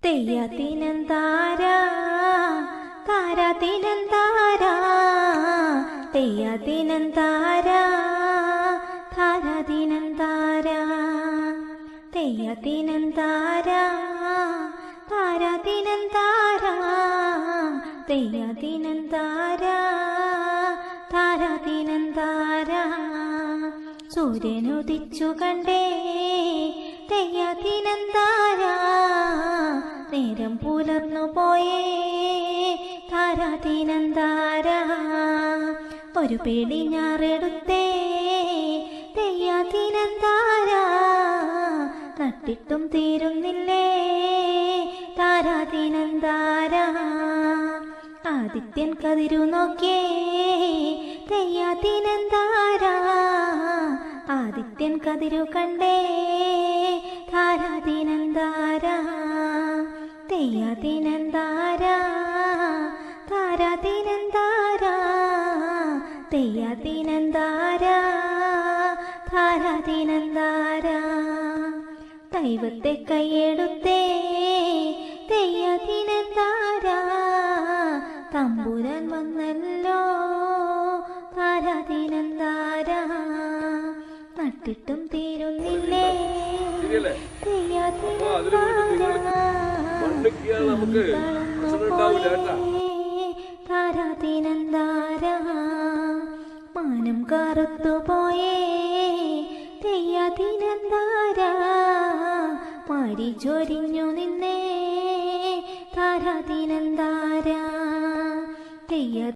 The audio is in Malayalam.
തെയ്യത്തിനം താരാ താരാത്തിനം താരാ തെയ്യത്തിനം താരാ താരാതിനം താരാ തെയ്യത്തിനം താരാ താരാതിനം താരാ തെയ്യത്തിനം താരാ താരാതിനം താരാ സൂര്യനുദിച്ചു കണ്ടേ തെയ്യത്തിനം താരാ നേരം പുലർന്നു പോയേ താരാതിനം താരാ ഒരു പിടി ഞാറെടുത്തേ തെയ്യത്തിനം താരാ നട്ടിട്ടും തീരുന്നില്ലേ താരാതിനം താരാ ആദിത്യൻ കതിരു നോക്കിയേ തെയ്യത്തിനം താരാ ആദിത്യൻ കതിരു കണ്ടേ താരാതിനം താരാ തെയ്യത്തിനം താരാ താരാതിനം താരാ തെയ്യത്തിനം താരാ താരാതിനം താരാ ദൈവത്തെ കൈയെടുത്തേ തെയ്യത്തിനം താരാ തമ്പുരാൻ വന്നല്ലോ താരാതിനം താരാ നട്ടിട്ടും തീരുന്നില്ലേ താരാതിനം താരാ മാനം കറുത്തുപോയേ തെയ്യത്തിനം താരാ മാരി ചൊരിഞ്ഞു നിന്നേ താരാതിനം താരാ